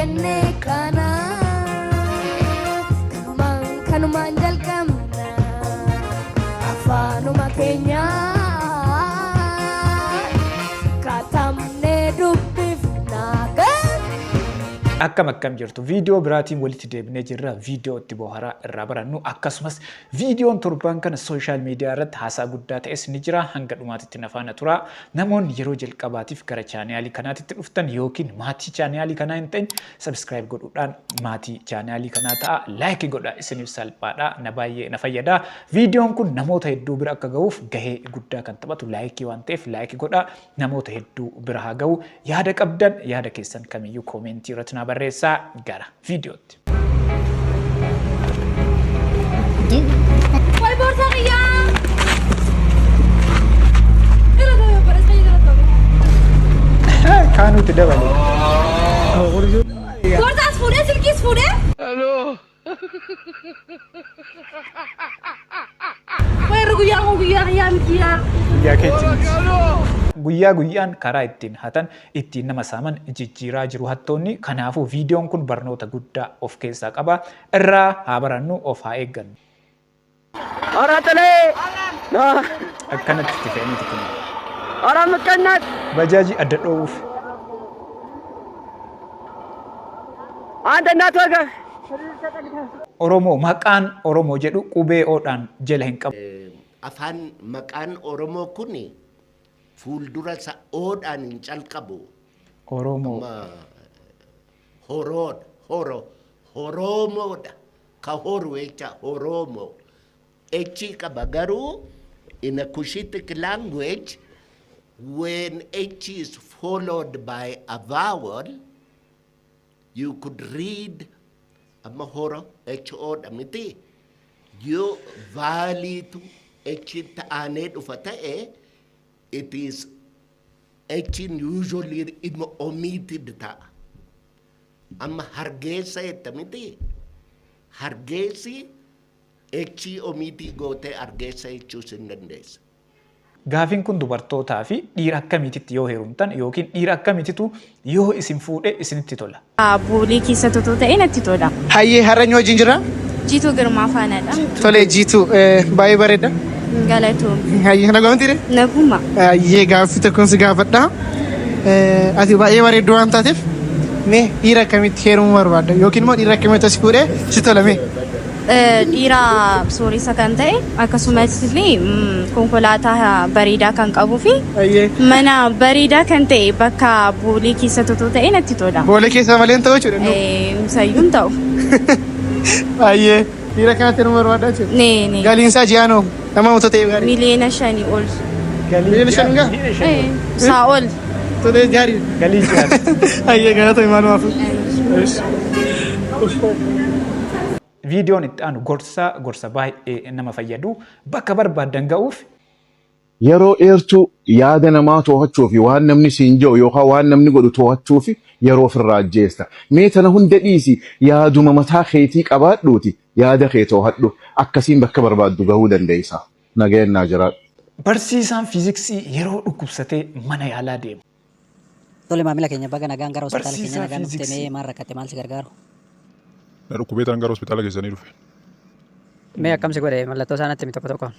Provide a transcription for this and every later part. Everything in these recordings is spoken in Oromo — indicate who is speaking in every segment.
Speaker 1: jenne kana kanumaan jalqabna afaanuma keenya katamne dubbifna
Speaker 2: akkam jirtu video biraatiin walitti deebinee jirra video itti bohara irraa barannu akkasumas videoon torban kana social media irratti haasaa guddaa ta'es ni jira hanga dhumaatitti nafaana tura namoonni yeroo jalqabaatiif gara chaanaalii kanaatitti dhuftan yookiin maatii chaanaalii kanaa hin ta'in subscribe godhuudhaan maatii chaanaalii kanaa ta'a like godha isiniif salphaadha na baay'ee na fayyada videoon kun namoota hedduu bira akka ga'uuf gahee guddaa kan taphatu like waan ta'eef like godha namoota hedduu bira haa ga'u yaada qabdan yaada keessan kamiyyuu comment irratti na barreessa gara videotti.
Speaker 1: Wal borsa qiyya.
Speaker 2: Kaanuutti dabale.
Speaker 1: Borsaas fuudhee silkiis fuudhee.
Speaker 3: Hello.
Speaker 1: Wayirri guyyaa mitiyaa.
Speaker 2: Guyyaa keetti. Guyyaa guyyaan karaa ittiin hatan ittiin nama saaman jijjiiraa jiru hattoonni kanaafuu videoon kun barnoota guddaa of keessaa qaba irraa haa barannu of haa eeggannu.
Speaker 3: Aratalee.
Speaker 2: Akkanatti itti fe'aniiti kun.
Speaker 3: Aramkanat.
Speaker 2: Bajaajii adda dhoowuuf.
Speaker 3: Anta naatoga.
Speaker 2: Oromoo maqaan Oromoo jedhu qubee oodhaan jala hin qabu.
Speaker 4: Afaan maqaan Oromoo kuni fuuldura isa oodhaan hin calqabu.
Speaker 2: Oromoo.
Speaker 4: Horomoodha. Ka horu jecha Oromoo. Echi qaba garuu in a Cushitic language when H is followed by a vowel you could read amma horo H-O-dha miti. Yoo vaaliitu H ta'anee dhufa ta'e it is H usually omitted ta'a. Amma hargeessa jetta miti. Hargeessi H omitii gootee hargeessa jechuus hin dandeessa.
Speaker 2: Gaafiin kun dubartootaa fi dhiira akkamiititti yoo heerumtan yookiin dhiira akkamiititu yoo isin fuudhe isinitti tola.
Speaker 5: Buulii keessa totoo ta'e natti tola.
Speaker 6: Hayyee har'anyi wajjin jira?
Speaker 5: Jiituu Girmaa faanaadha.
Speaker 6: Tolee jiituu baay'ee bareeda.
Speaker 5: Galatoom.
Speaker 6: Hayyee nagaamti re?
Speaker 5: Naguma.
Speaker 6: Hayyee gaaffii tokkoon si gaafadha. Ati baay'ee bareedduu waan taateef mee dhiira akkamitti heerumuu barbaadda yookiin immoo dhiira akkamitti si fuudhee si tola mee?
Speaker 5: Dhiira sooressa kan ta'e akkasumas illee konkolaataa bareedaa kan qabuu fi mana bareedaa kan ta'e bakka buulii keessa totoo ta'e natti tola.
Speaker 6: Boolee keessa malee hin ta'u jechuudha.
Speaker 5: Sayyuun ta'u.
Speaker 6: Hayyee dhiira kanatti heerumuu barbaadda jechuudha.
Speaker 5: Nee.
Speaker 6: Galiin isaa ji'aanoo nama mootoo ta'e gaarii.
Speaker 5: Miliyoona 5 ol.
Speaker 6: Miliyoona 5 gaa?
Speaker 5: Saa ol.
Speaker 6: Tolee gaarii.
Speaker 2: Galii jiraata.
Speaker 6: Hayyee galatoo imaan waafu.
Speaker 2: Videoon itti aanu gorsa baay'ee nama fayyadu bakka barbaadan ga'uuf.
Speaker 7: Yeroo dheertuu yaada namaa to'achuu fi waan namni siin jedhu yookaan waan namni godhu to'achuu fi yeroo ofirraa ajjeesta. Mee tana hunda dhiisi yaaduma mataa keetii qabaadhuuti yaada kee to'adhu akkasiin bakka barbaaddu gahuu dandeessa. Nageenyaa jiraadhu.
Speaker 2: Barsiisaan fiiziksii yeroo dhukkubsatee mana yaalaa deemu.
Speaker 8: Tole maamila keenya baga nagaan gara hospitaala keenya nagaan dhufte maal rakkate maal si gargaaru?
Speaker 9: Dhukkubee tan gara hospitaala keessanii dhufe.
Speaker 8: Mee akkam si godhe mallattoo isaa natti tokko tokko.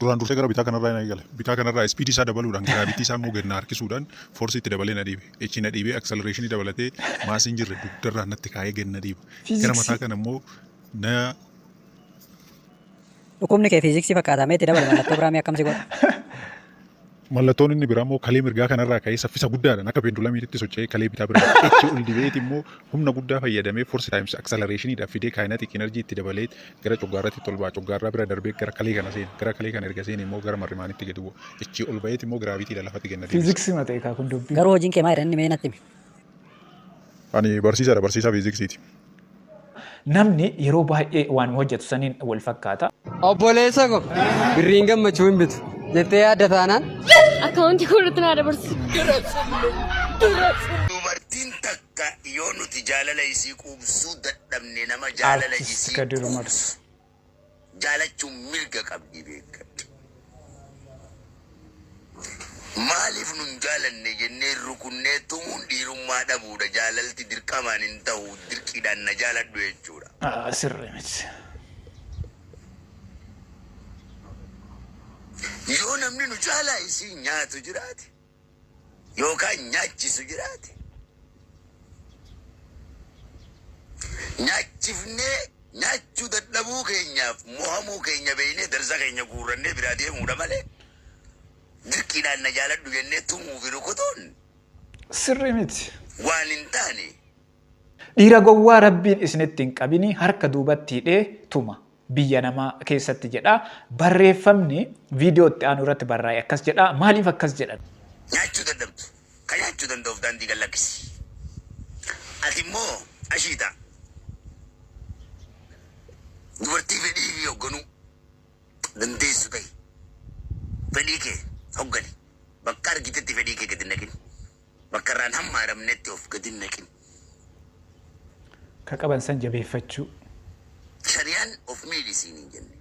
Speaker 9: Duraan dursee gara bitaa kanarraa na eegale. Bitaa kanarraa ispiidii isaa dabaluudhaan giraavittii isaa immoo gadi na harkisuudhaan foorsii itti dabalee na dhiibe. Echi na dhiibee akselereeshinii dabalatee maasiin jirre dugdarraa natti kaa'ee gadi na dhiiba. Gara mataa kana immoo na.
Speaker 8: Dhukkubni kee fiiziksii fakkaata meetti dabala mallattoo biraa mee akkam si godhe?
Speaker 9: Mallattoon inni biraa immoo kalee mirgaa kanarraa ka'ee saffisa guddaadhaan akka peendulamiitti socho'ee kalee bitaa biraa echi ol dibeeti immoo humna guddaa fayyadamee force times acceleration fidee kinetic energy itti dabalee gara coggaarratti tolbaa coggaarraa bira darbee gara kalee kana seen gara kalee kana erga seen immoo gara marrimaanitti gadi bu'a echi ol baheeti immoo giraavitiidha lafatti kenna.
Speaker 2: Fiiziksii matee kaa kun dubbii.
Speaker 8: Garuu hojiin kee maal inni mee natti himi?
Speaker 9: Ani barsiisaadha barsiisaa fiiziksiiti.
Speaker 2: Namni yeroo baay'ee waan hojjetu saniin wal fakkaata.
Speaker 3: Obboleessa ko birriin gammachuu hin bitu. Jettee yaadda taanaan?
Speaker 1: Akkaawuntii koorratti naa dabarsi.
Speaker 4: Dubartiin takka yoo nuti jaalala isii quubsuu dadhabne nama jaalala isii jaalachuun mirga qabdi beekadhu. Maaliif nun jaalanne jennee rukunnee tumuun dhiirummaa dhabuudha. Jaalalti dirqamaan hin ta'u dirqiidhaan na jaaladhu jechuudha.
Speaker 2: Sirrii miti.
Speaker 4: Yoo namni nu caalaa isii nyaatu jiraate yookaan nyaachisu jiraate nyaachifnee nyaachuu dadhabuu keenyaaf mohamuu keenya beeynee darsa keenya guurrannee biraa deemuudha malee dirqiidhaan na jaaladhu jennee tumuu fi rukutuun
Speaker 2: Sirrii miti.
Speaker 4: waan hin taane.
Speaker 2: Dhiira gowwaa rabbiin isinitti hin qabini harka duubatti hidhee tuma. Biyya namaa keessatti jedha. Barreeffamni viidiyoo itti aanu irratti barraa'e akkas jedha. Maaliif akkas jedhan?
Speaker 4: Nyaachuu dadhabdu. Kan nyaachuu danda'uuf daandii gad lakkisi. Ati immoo ashiita. Dubartii fedhii fi hoogganuu dandeessu ta'e. Fedhii kee hooggani. Bakka argitetti fedhii kee gadi naqin. Bakka irraan hamma haramnetti of gadi naqin.
Speaker 2: Ka qaban san jabeeffachuu.
Speaker 4: Shari'aan of miidhisiin hin jenne.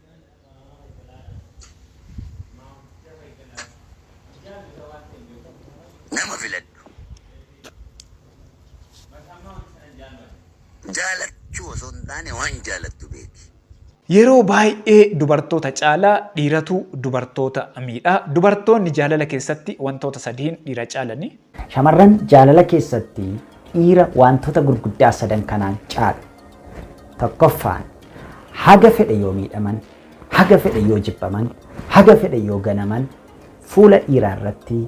Speaker 4: Nama filadhu. Jaalachuu osoo hin taane waan jaalattu beeki.
Speaker 2: Yeroo baay'ee dubartoota caalaa dhiiratu dubartoota miidha. Dubartoonni jaalala keessatti wantoota sadiin dhiira caalani.
Speaker 10: Shamarran jaalala keessatti dhiira wantoota gurguddaa sadan kanaan caalu. Tokkoffaan haga fedhe yoo miidhaman, haga fedhe yoo jibbaman, haga fedhe yoo ganaman fuula dhiiraa irratti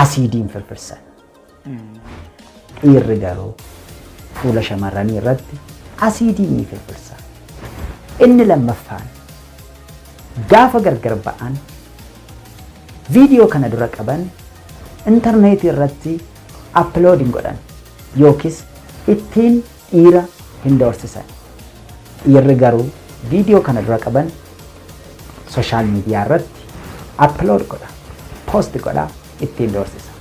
Speaker 10: asiidiin firfirsan. Dhiirri garuu fuula shamarranii irratti asiidiin ni firfirsa. Inni lammaffaan gaafa gargar ba'an viidiyoo kana dura qaban intarneetii irratti aploodiin godhan yookiis ittiin dhiira hin doorsisan. Dhiirri garuu viidiyoo kana dura qaban sooshaal miidiyaa irratti aplood godha, poost godha, ittiin doorsisa.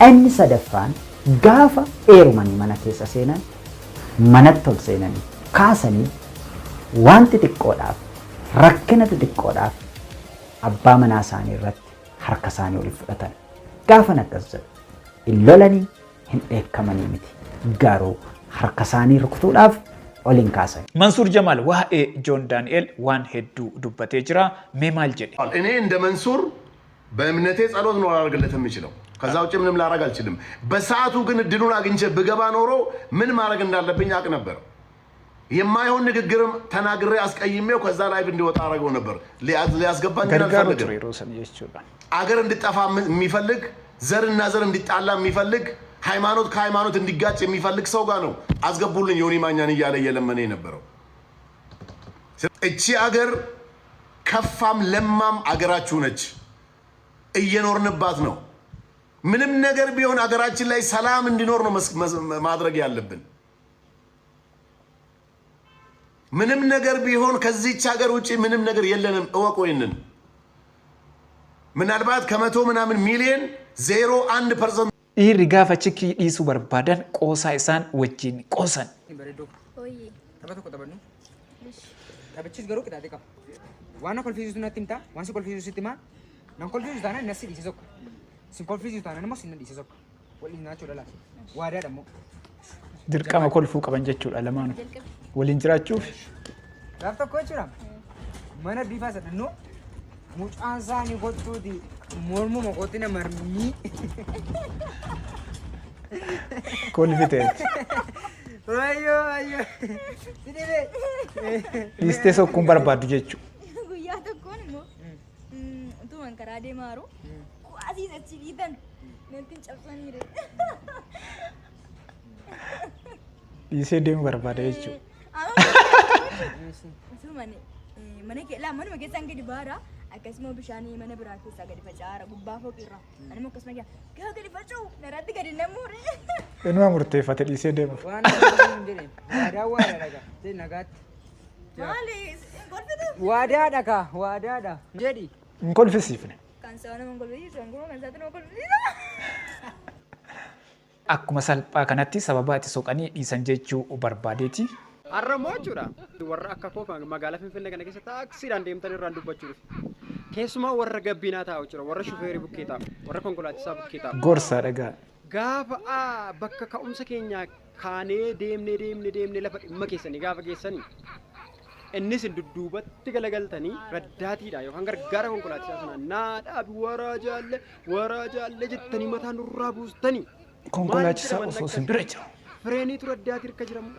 Speaker 10: Inni sadaffaan gaafa eerumanii mana keessa seenan manatti ol seenanii kaasanii wanti xiqqoodhaaf rakkina xiqqoodhaaf abbaa manaa isaanii irratti harka isaanii oliif fudhatan. Gaafa akkas jedhu hin lolanii hin dheekkamanii miti. Garuu harka isaanii rukutuudhaaf oliin kaasan.
Speaker 2: Mansuur Jamaal waa'ee Joon Daani'el waan hedduu dubbatee jira. Mee maal jedhe?
Speaker 7: እኔ እንደ መንሱር በእምነቴ ጸሎት ነው ላደርግለት የምችለው። ከዛ ውጭ ምንም ላደርግ አልችልም። በሰዓቱ ግን እድሉን አግኝቼ ብገባ ኖሮ ምን ማድረግ እንዳለብኝ አውቅ ነበር። የማይሆን ንግግርም ተናግሬ አስቀይሜው ከዛ ላይቭ እንዲወጣ አደረገው ነበር። ሊያስገባኝ አልፈልግም። አገር እንድጠፋ የሚፈልግ ዘርና ዘር እንዲጣላ የሚፈልግ ሃይማኖት ከሃይማኖት እንዲጋጭ የሚፈልግ ሰው ጋር ነው አስገቡልኝ ዮኒ ማኛን እያለ እየለመነ የነበረው። እቺ አገር ከፋም ለማም አገራችሁ ነች፣ እየኖርንባት ነው። ምንም ነገር ቢሆን አገራችን ላይ ሰላም እንዲኖር ነው ማድረግ ያለብን። ምንም ነገር ቢሆን ከዚህች ሀገር ውጪ ምንም ነገር የለንም። እወቁ ይህንን። ምናልባት ከመቶ ምናምን ሚሊዮን 0.1%
Speaker 2: Dhiirri gaafa chikii dhiisuu barbaadan qoosaa isaan wajjin qoosan.
Speaker 3: Tapha tokko taphannu. Taphichis garuu qixaatee qaba. Waan na kolfiisuutu natti himtaa, waan si kolfiisuutu sitti himaa. Nan kolfiisuus taanaan nasi dhiise tokko. Sin kolfiisuus taanaan immoo sin dhiise tokko. Waliin nyaachuudha laata. Waadaadha immoo.
Speaker 2: Dirqama kolfuu qaban jechuudha lamaanuu. Waliin jiraachuuf.
Speaker 3: Gaaf tokko jechuudha. Mana biifaa sadhannoo mucaan isaanii gochuuti mormuma qotina marmii.
Speaker 2: Kolfiteet.
Speaker 3: Ayyo.
Speaker 2: Dhiistee sokkuun barbaaddu jechuudha.
Speaker 1: Guyyaa tokkoon immoo utuman karaa deemaaru asii achi dhiitan natti cabsaniire.
Speaker 2: Dhiisee deemuu barbaada jechuudha.
Speaker 1: Utuman manuma keessaan gadi baara akkasuma bishaanii mana biraa keessaa gadi facaara gubbaa fooqirraa anuma akkasuma gaa gadi faca'u naratti gadi namuure.
Speaker 2: Inuma murteeffate dhiisee deemuuf.
Speaker 3: Waan hin jedheen waadaa waadaadha gaa nagaatti.
Speaker 1: Maali kolfitu?
Speaker 3: Waadaadha waadaadha jedhi.
Speaker 2: Hin kolfisiifne.
Speaker 1: Kan sa'a nama kolfisiisu anguroo kan sa'a nama kolfisiisu.
Speaker 2: Akkuma salphaa kanatti sababa ati soqanii dhiisan jechuu barbaadeeti.
Speaker 3: Har'ammoo jechuudha. Warra akka koo magaalaa Finfinnee kana keessa taaksiidhaan deemtan irraan dubbachuuf.
Speaker 11: Keessumaa warra gabbinaa taa'u jira, warra shufeerii bukkee taa'u, warra konkolaachisaa bukkee taa'u.
Speaker 2: Gorsa dhagaa.
Speaker 11: Gaafa bakka ka'umsa keenyaa kaanee deemnee lafa dhimma keessanii gaafa geessanii innis dudduubatti galagaltanii raddaatiidha yookaan gargaara konkolaachisaa sana naadhaabi waraa jaalle jettanii mataa nurraa buustanii.
Speaker 2: Konkolaachisaa osoo sin bira jira.
Speaker 11: Fireeniitu raddaati hirka jiramu.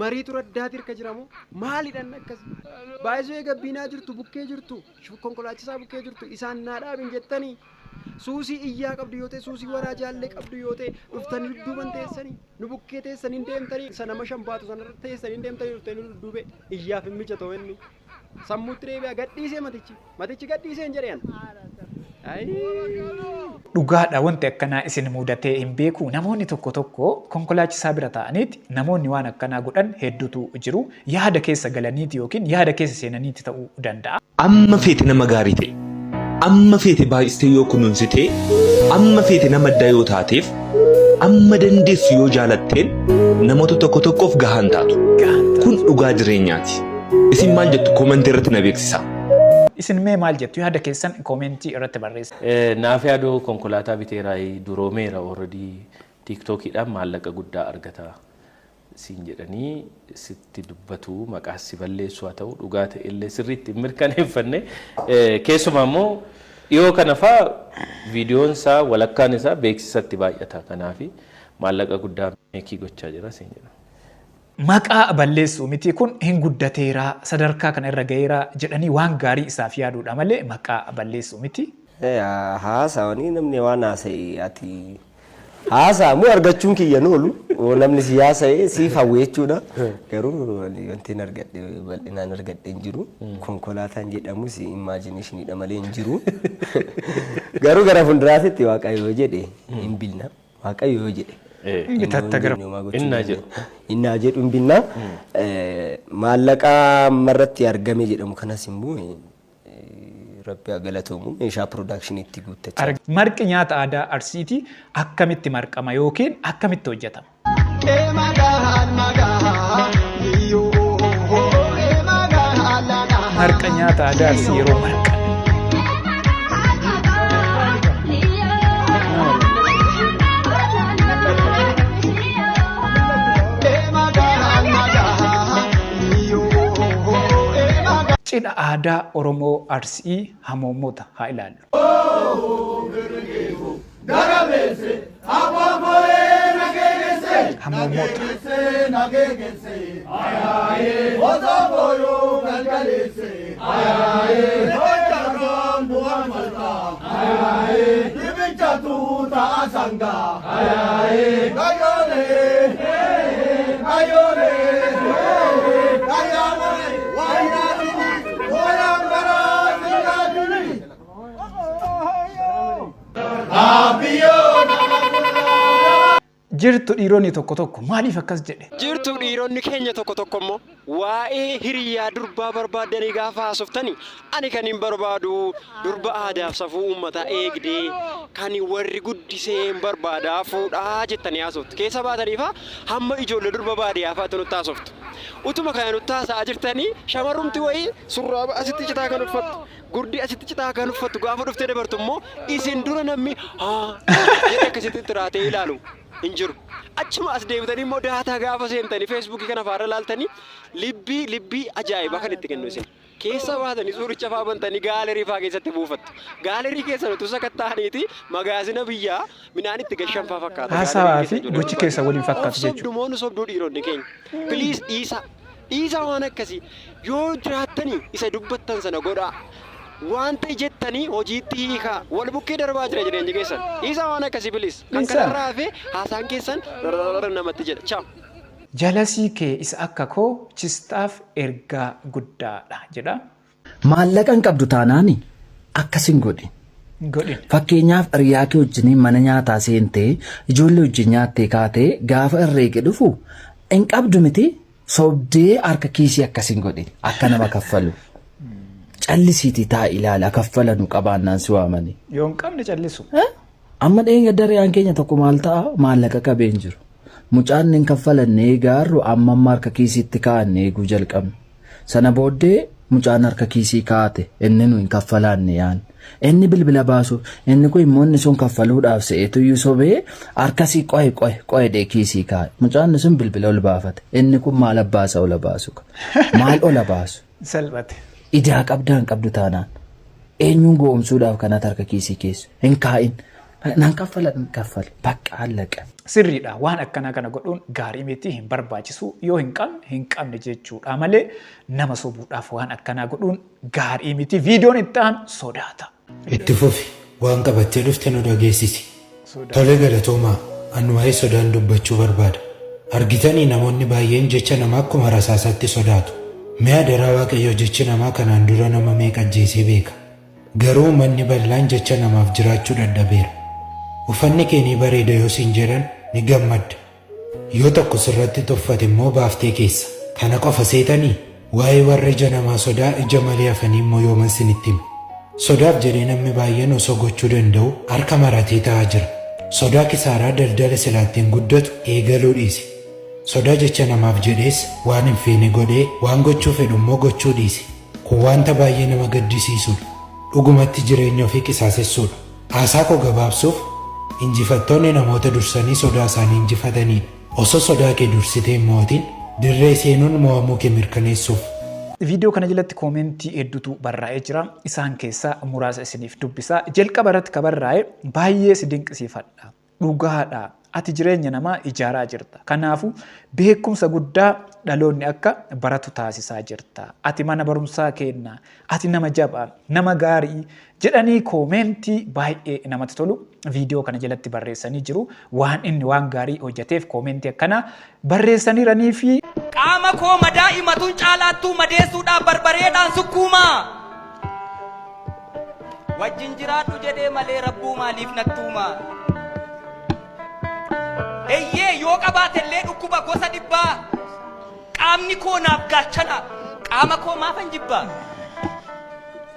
Speaker 11: Mariitu raddaati hirka jiramu. Maalidhaan akkasii? Baay'isoo gabbinaa jirtu bukkee jirtu konkolaachisaa bukkee jirtu isaan naadhaabin jettanii. Suusii iyyaa qabdu yoo ta'e suusii waraa jaallee qabdu yoo ta'e dhuftanii dudduuban teessanii nu bukkee teessanii deemtanii isa nama shambaatu sanarra teessanii deemtanii dhuftanii dudduube iyyaaf hin mijatoo inni sammuutti deebi'a gadhiisee matichi gadhiisee hin jedheen.
Speaker 2: Dhugaadha wanti akkanaa isin mudatee hin beeku namoonni tokko konkolaachisaa bira ta'aniiti namoonni waan akkanaa godhan hedduutu jiru yaada keessa galaniiti yookiin yaada keessa seenaniiti ta'uu danda'a.
Speaker 12: Amma feete nama gaarii ta'e. Amma feete baay'istee yoo kunuunsite amma feete nama addaa yoo taateef amma dandeessu yoo jaalatteen namoota tokkoof gahaan taatu kun dhugaa jireenyaati. Isin maal jettu koomentii irratti na beeksisa.
Speaker 2: Isin mee maal jettu yaada keessan koomentii irratti barreessa.
Speaker 13: Naaf yaadoo konkolaataa biteeraa duroomeera already tiiktookidhaan maallaqa guddaa argata siin jedhanii sitti dubbatu maqaa si balleessu haa ta'u dhugaa ta'e illee sirriitti mirkaneeffanne keessumaa immoo dhiyoo kana faa viidiyoon isaa walakkaan isaa beeksisatti baay'ata kanaaf maallaqa guddaa meekii gochaa jira siin jedha.
Speaker 2: Maqaa balleessu miti kun hin guddateeraa sadarkaa kana irra gaheeraa jedhanii waan gaarii isaaf yaaduudha malee maqaa balleessu miti.
Speaker 14: Haasawanii namni waan haasa'e ati haasa'amu argachuun kiyyan oolu namni siyaasa'e siif hawweechuudha. Garuu wanti argadhe bal'inaan argadhe hin jiru. Konkolaataan jedhamus imaajineshiniidha malee hin jiru. Garuu gara fuulduraatti waaqayyo jedhe hin bilna. Waaqayyo jedhe. Innaa jedhu hin bilna. Maallaqa marratti argame jedhamu kanas immoo Rabbi galatoomu meeshaa piroodaakshiniitti guuttachaa.
Speaker 2: Marqi nyaata aadaa Arsiitii akkamitti marqama yookiin akkamitti hojjetama? Marqa nyaata aadaa Arsii yeroo marqan. Cidha aadaa Oromoo Arsii hamoomota haa ilaallu. Jirtu dhiironni tokko maaliif akkas jedhe?
Speaker 11: Jirtu dhiironni keenya tokko immoo waa'ee hiriyaa durbaa barbaadanii gaafa haasoftanii ani kan hin barbaadu durba aadaaf safuu uummataa eegdee kan warri guddisee hin barbaadaa fuudhaa jettanii haasoftu. Keessa baataniifaa hamma ijoollee durba baadiyyaa fa'aatu nutti haasoftu. Utuma kana nutti haasa'aa jirtanii shamarrumti wayii surraa asitti citaa kan uffattu. Gurdi asitti citaa kan uffattu gaafa dhuftee dabartu immoo isin dura namni jedhee akkasitti xiraatee ilaalu. Injiru. Achuma as deebitanii immoo daataa gaafa seentanii feesbuukii kana faara laaltanii libbii ajaa'ibaa kan itti kennu isin. Keessa baatanii suuricha fa'aa bantanii gaalerii fa'aa keessatti buufattu. Gaalerii keessa nuti sakatta'aniiti magaazina biyyaa midhaan itti gashan fa'aa fakkaata.
Speaker 2: Haasawaa fi gochi keessa waliin fakkaatu jechuudha.
Speaker 11: Sobdumoonni sobduu dhiironni keenya. Piliis dhiisa waan akkasii yoo jiraattanii isa dubbattan sana godhaa. Wanta jettanii hojiitti hiikaa wal bukkee darbaa jira jireenya keessan. Isa waan akkasii bilis kan kanarraa hafe haasaan keessan namatti jedha. Chaam.
Speaker 2: Jalasii kee isa akka koo chistaaf ergaa guddaadha jedha.
Speaker 10: Maallaqa hin qabdu taanaani akkasin godhi. Fakkeenyaaf hiriyaa kee wajjin mana nyaataa seentee ijoollee wajjin nyaattee kaatee gaafa herreege dhufu hin qabdu miti sobdee harka kiisii akkasin godhi akka nama kaffalu. Callisiiti taa ilaala kaffalanu qabaannaan si waamani.
Speaker 2: Yoo hin qabne callisu.
Speaker 10: Amma dheenya dareen keenya tokko maal ta'a maallaqa qabeen jiru. Mucaan hin kaffalanne gaarru amma harka kiisiitti kaa'annee eeguu jalqabne. Sana booddee
Speaker 15: mucaan harka kiisii kaa'ate inni nu hin kaffalaanne yaan. Inni bilbila baasu inni kun immoo inni sun kaffaluudhaaf se'eetu iyyuu sobee harkasii qo'e dee kiisii kaa'e. Mucaan sun bilbila ol baafate inni kun maal abbaasa ola baasu maal ola baasu.
Speaker 2: Salphate.
Speaker 15: Idaa qabdaa hin qabdu taanaan eenyuun goomsuudhaaf kanatti harka kiisii keessu hin kaa'in. Nan kaffale bakka allaqa.
Speaker 2: Sirriidha waan akkanaa kana godhuun gaarii miti hin barbaachisu yoo hin qabne jechuudha malee nama sobuudhaaf waan akkanaa godhuun gaarii miti viidiyoon itti aanu sodaata.
Speaker 16: Itti fufi waan qabattee dhufte nu dhageessisi. Tole galatoomaa anu waa'ee sodaan dubbachuu barbaada. Argitanii namoonni baay'een jecha namaa akkuma rasaasaatti sodaatu. Mi'a daraa waaqayyo jechi namaa kanaan dura nama meeqa ajjeesee beeka. Garuu manni bal'aan jecha namaaf jiraachuu dadhabeera. Uffanni keenii bareeda yoo siin jedhan ni gammadda. Yoo tokko sirratti tuffate immoo baaftee keessa. Kana qofa seetanii waa'ee warra ija namaa sodaa ija malee hafanii immoo yooman sinitti himu. Sodaaf jedhee namni baay'een osoo gochuu danda'u harka maratee taa'aa jira. Sodaa kisaaraa daldala silaattiin guddatu eegaluu dhiise. Sodaa jecha namaaf jedhees waan hin feene godhee waan gochuu fedhu immoo gochuu dhiise. Kun wanta baay'ee nama gaddisiisudha. Dhugumatti jireenya ofii qisaasessuudha. Haasaa koo gabaabsuuf injifattoonni namoota dursanii sodaa isaanii injifatanidha. Osoo sodaa kee dursitee mootiin dirree seenuun mo'amuu kee mirkaneessuuf.
Speaker 2: Viidiyoo kana jalatti koomentii hedduutu barraa'ee jira. Isaan keessaa muraasa isiniif dubbisaa. Jalqaba irratti kan barraa'e baay'ee si dinqisiifadha. Dhugaadha. Ati jireenya namaa ijaaraa jirta. Kanaafuu beekumsa guddaa dhaloonni akka baratu taasisaa jirta. Ati mana barumsaa kenna. Ati nama jabaa, nama gaarii jedhanii koomentii baay'ee namatti tolu viidiyoo kana jalatti barreessanii jiru. Waan inni waan gaarii hojjeteef koomentii akkana barreessaniiranii fi
Speaker 17: qaama koo madaa'imatuun caalaattuu madeessuudhaaf barbareedhaan sukkuumaa. Wajjin jiraadhu jedhee malee rabbuu maaliif nattuumaa. Eeyyee yoo qabaatellee dhukkuba gosa dhibbaa qaamni koo naaf gaachana qaama koo maafan jibbaa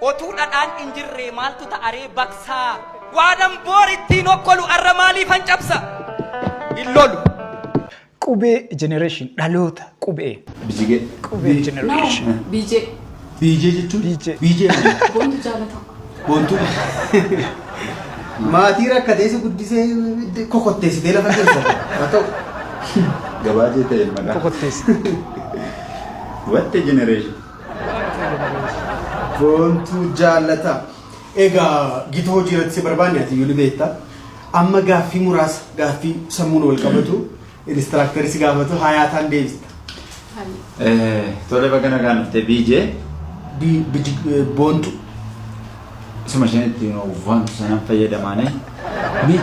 Speaker 17: otuu dhadhaan hin jirre maaltu ta'aree baqsaa waanan boor ittiin okkolu arra maaliifan cabsa hin lolu.
Speaker 2: Qubee generation dhaloota qubee.
Speaker 18: Bijigee.
Speaker 2: Qubee generation.
Speaker 18: Bijee. Bijee jechuun. Bijee. Boontu jaalata. Boontu. Maatii rakkatee si guddisee kokotteessitee lafa keessa haa ta'u. Gabaajee ta'e ilmadha.
Speaker 2: Kokotteessi.
Speaker 18: Watte generation. Boontuu jaallata. Egaa gita hojii irratti si barbaanne ati yoo beekta. Amma gaaffii muraasa gaaffii sammuun wal qabatu inistiraaktarii si gaafatu hayaataan deebista.
Speaker 19: Tole baga nagaan dhuftee biijee.
Speaker 18: Boontuu.
Speaker 19: Isuma isheen wantu sanaan fayyadamaane mee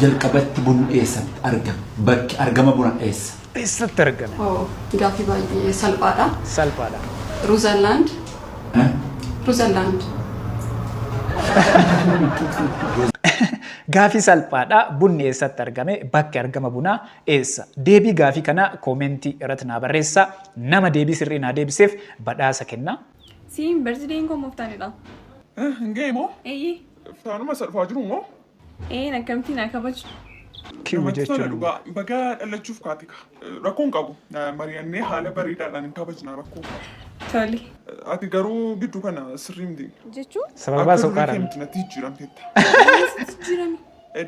Speaker 19: jalqabatti bunni eessatti argama? Bakki argama buna eessa?
Speaker 2: Eessatti argama?
Speaker 20: Gaaffii baay'ee salphaadha.
Speaker 2: Salphaadha.
Speaker 20: Ruuzallaand. Ruuzallaand.
Speaker 2: Gaaffii salphaadha. Bunni eessatti argame? Bakki argama bunaa eessa? Deebii gaaffii kana koomentii irratti naa barreessaa. Nama deebii sirrii naa deebiseef badhaasa kenna.
Speaker 20: Siin birthday koo muftaanidha.
Speaker 21: Ngee moo?
Speaker 20: Eeyyee.
Speaker 21: Iftaanuma salphaa jiru moo?
Speaker 20: Akkamittiin haa kabaju?
Speaker 21: Namatti tola dhugaa baga dhalachuuf kaatika. Rakkoon qabu. Mari'annee haala bareedaadhaan hin kabajna rakkoo.
Speaker 20: Toli.
Speaker 21: Ati garuu gidduu kana sirrii miti.
Speaker 20: Jechuun?
Speaker 2: Sababaa sokkaadhaan.
Speaker 21: Akka durii natti jijjiiramteetta.
Speaker 20: Jijjiirame.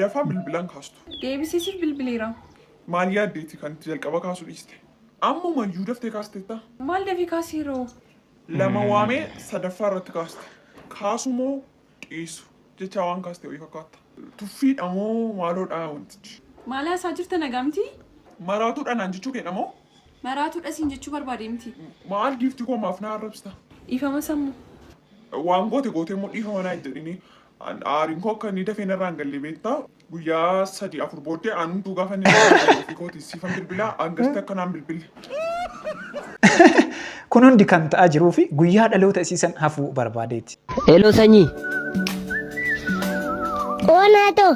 Speaker 21: Dafaa bilbilaan kaastu.
Speaker 20: Deebisiisuuf bilbileera.
Speaker 21: Maal yaaddeeti kan itti jalqaba kaasuu dhiiste? Ammuma iyyuu daftee kaasteetta?
Speaker 20: Maal dafii kaasiiroo?
Speaker 21: Lama waamee sadaffaa irratti kaaste. Kaasumoo dhiisu jecha waan kaaste wayii fakkaata. Tuffiidha moo maaloodha wantichi?
Speaker 20: Maal haasaa jirta nagaa miti?
Speaker 21: Maraatuudha naan jechuu keenya moo?
Speaker 20: Maraatuudha siin jechuu barbaade miti.
Speaker 21: Maal giiftii koo maaf na arrabsita?
Speaker 20: Dhiifama sammuu.
Speaker 21: Waan gootee immoo dhiifama naa jedhini aariin koo akka inni dafee narraa hin galle beektaa guyyaa 3-4 booddee aanuun gaafa inni kooti siifan bilbilaa angasti akka naan bilbille.
Speaker 2: Kun hundi kan ta'aa jiruu fi guyyaa dhaloota isiisan hafuu barbaadeeti.
Speaker 22: Hello sanyii.
Speaker 23: Oonaato.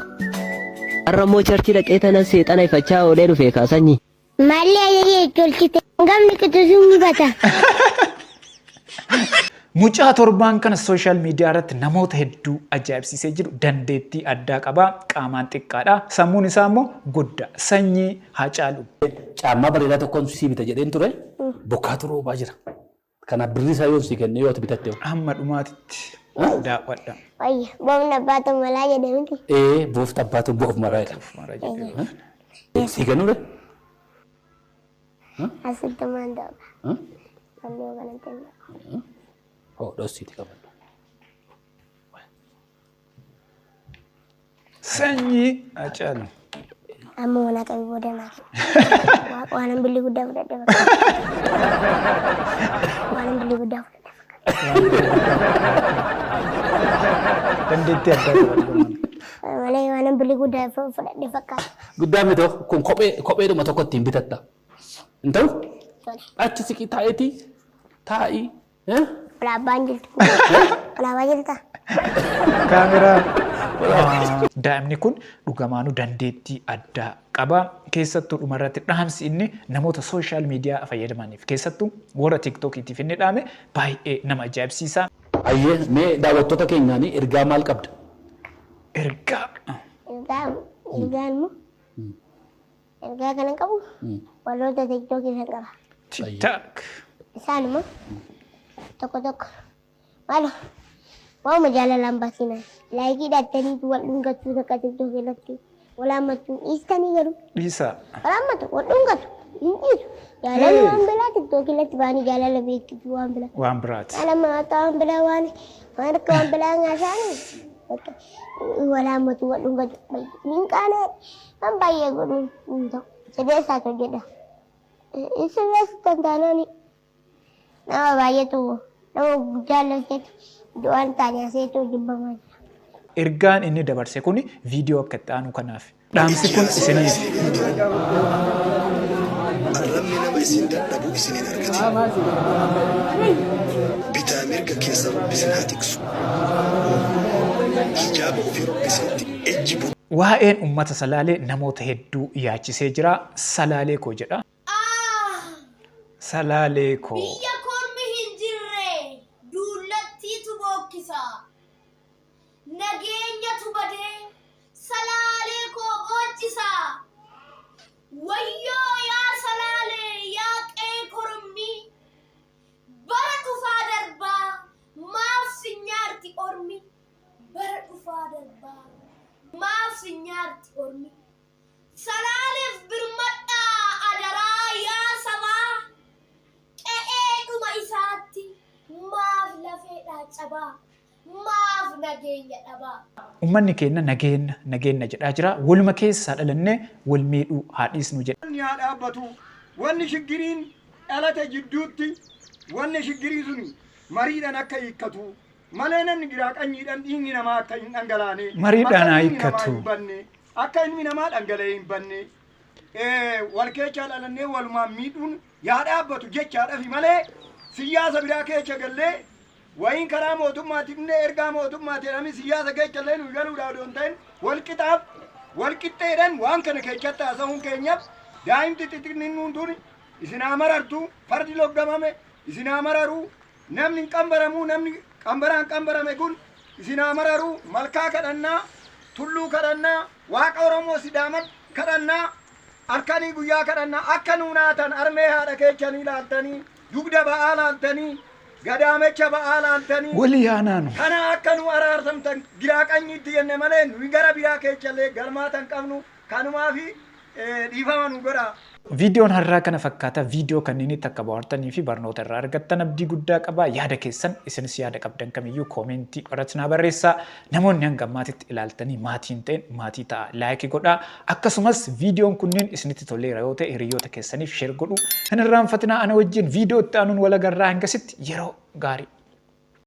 Speaker 22: Har'ammoo charchii dhaqee tanan seexana ifachaa oolee dhufe kaa sanyii.
Speaker 23: Maalli ayyee tolchite gamni qixxisuun ni bata.
Speaker 2: Mucaa torbaan kana sooshaal miidiyaa irratti namoota hedduu ajaa'ibsiisee jiru dandeettii addaa qaba qaamaan xiqqaadha sammuun isaa immoo guddaa Sanyii Haacaaluu.
Speaker 15: Caammaa bareedaa tokkoon sii bita jedheen ture bokkaatu roobaa jira. Kana birri isaa yoo si kenne yoo bitatte.
Speaker 2: Amma dhumaatitti daawwadha.
Speaker 23: Wayya boofni abbaatu malaa jedhamti.
Speaker 15: Boofti abbaatu boof maraa jedhama. Si kennuudha?
Speaker 23: Asitti maan daba. Fannoo kanatti hin
Speaker 15: dhossiiti qabadhu.
Speaker 2: Sanyii Hacaaluu.
Speaker 23: Amma mana qabii booda naa kenna. Waan hambilli guddaa fudhadhe fakkaata. Waan hambilli guddaa fudhadhe
Speaker 2: Dandeettii addaa qabadhu.
Speaker 23: malee waan hambilli guddaa fudhadhe fakkaata.
Speaker 15: Guddaa miti kun kopheedhuma tokko ittiin bitatta. Hin ta'u? Achi siqii taa'eetii taa'ii.
Speaker 23: Alaabaan jirtu. Alaabaa jirta.
Speaker 2: Kaameraa. Daa'imni kun dhugamaanuu dandeettii addaa qaba. Keessattuu dhumarratti dhaamsi inni namoota sooshaal miidiyaa fayyadamaniif keessattuu warra tiiktokiitiif inni dhaame baay'ee nama ajaa'ibsiisa.
Speaker 15: Ayyee mee daawwattoota keenyaanii ergaa maal qabda?
Speaker 2: Ergaa.
Speaker 23: Ergaan moo? Ergaa kana qabu warroota tiiktokii san qaba.
Speaker 2: TikTok.
Speaker 23: Isaan immoo tokko tokko maalo waanuma jaalalaan baasinaan laayikii dhattaniitu wal dhungachuu takka tiiktokii irratti walaammachuu dhiistanii garuu.
Speaker 2: Dhiisa.
Speaker 23: Walaammatu wal dhungatu hin dhiisu. Jaalalli waan biraa tiiktokii irratti baanii jaalala beeksisu waan biraa.
Speaker 2: Waan biraati.
Speaker 23: Jaalama haata waan biraa waan akka waan biraa ngaasaanii walaammatu wal dhungatu hin qaanee kan baay'ee godhuun hin ta'u. Sadeessaa hojjedha. Isin reessitan taanaan nama baay'eetu nama jaallateetu waan taane aseetu jibbamaa jira.
Speaker 2: Ergaan inni dabarse kun viidiyoo akka itti aanu kanaaf. Dhaamsi kun isiniif.
Speaker 5: Arrabni nama isin dadhabuu isiniin argate. Bitaa mirga keessa isin haa tiksu. Hijaaba ofii isintti ejjibu.
Speaker 2: Waa'een uummata Salaalee namoota hedduu yaachisee jira. Salaalee koo jedha. Salaalee koo.
Speaker 6: Biyya kormi hin jirre duullattiitu bookkisa. Nageenyatu badee Salaalee koo boochisa. Wayyoo yaa Salaalee yaa qe'ee kormi. Bara dhufaa darbaa maaf si nyaarti ormi. Bara dhufaa darbaa maaf si nyaarti ormi. Salaaleef birmadhaa adaraa yaa sabaa. Qe'eedhuma isaatti maaf lafeedhaa cabaa. Maaf nageenya dhabaa.
Speaker 2: Uummanni keenya nageenya jedhaa jira. Waluma keessaa dhalannee wal miidhuu haa dhiisnu jedha.
Speaker 8: Wanni haa dhaabbatu. Wanni shiggiriin dhalate jidduutti wanni shiggirii suni mariidhaan akka hiikkatu. Malee namni giraaqanyiidhaan dhiigni namaa akka hin dhangalaane.
Speaker 2: Mariidhaan haa hiikkatu.
Speaker 8: Akka ilmi namaa dhangala'ee hin banne. Wal keechaa dhalannee walumaan miidhuun yaa dhaabbatu jechaadhafi malee siyaasa biraa keecha gallee wayin karaa mootummaatiin illee ergaa mootummaatiin namni siyaasa keecha illee nuyi galuudhaa odoo hin ta'in walqixaaf walqixxeedhaan waan kana keessatti haasa'uun keenyaaf daa'imti xixiqqinni nuun isin haa marartu fardi loggamame isin haa mararu namni hin qambaramuu namni qambaraan qambarame kun isin haa mararu malkaa kadhannaa tulluu kadhannaa waaqa Oromoo Sidaamaa kadhannaa harkanii guyyaa kadhannaa akka nuunaatan armee haadha keechanii laaltanii dugda ba'aa laaltanii gadaamecha ba'aa laaltanii
Speaker 2: walii yaanaanu
Speaker 8: kana akka nu araarsamtan giraaqanyiitti jenne malee nuyi gara biraa keechallee galmaatan qabnu kanumaa fi dhiifama nu godha.
Speaker 2: Viidiyoon har'aa kana fakkaata. Viidiyoo kanneen akka bohaartanii fi barnoota irraa argattan abdii guddaa qaba. Yaada keessan isinis yaada qabdan kamiyyuu koomentii irratti naa barreessaa. Namoonni hanga ammaatitti ilaaltanii maatiin ta'in maatii ta'a laayikii godhaa. Akkasumas viidiyoon kunneen isinitti toleera yoo ta'e hiriyoota keessaniif sheer godhu. Hin irraanfatinaa ana wajjin viidiyoo itti aanuun wal agarraa hangasitti yeroo gaarii.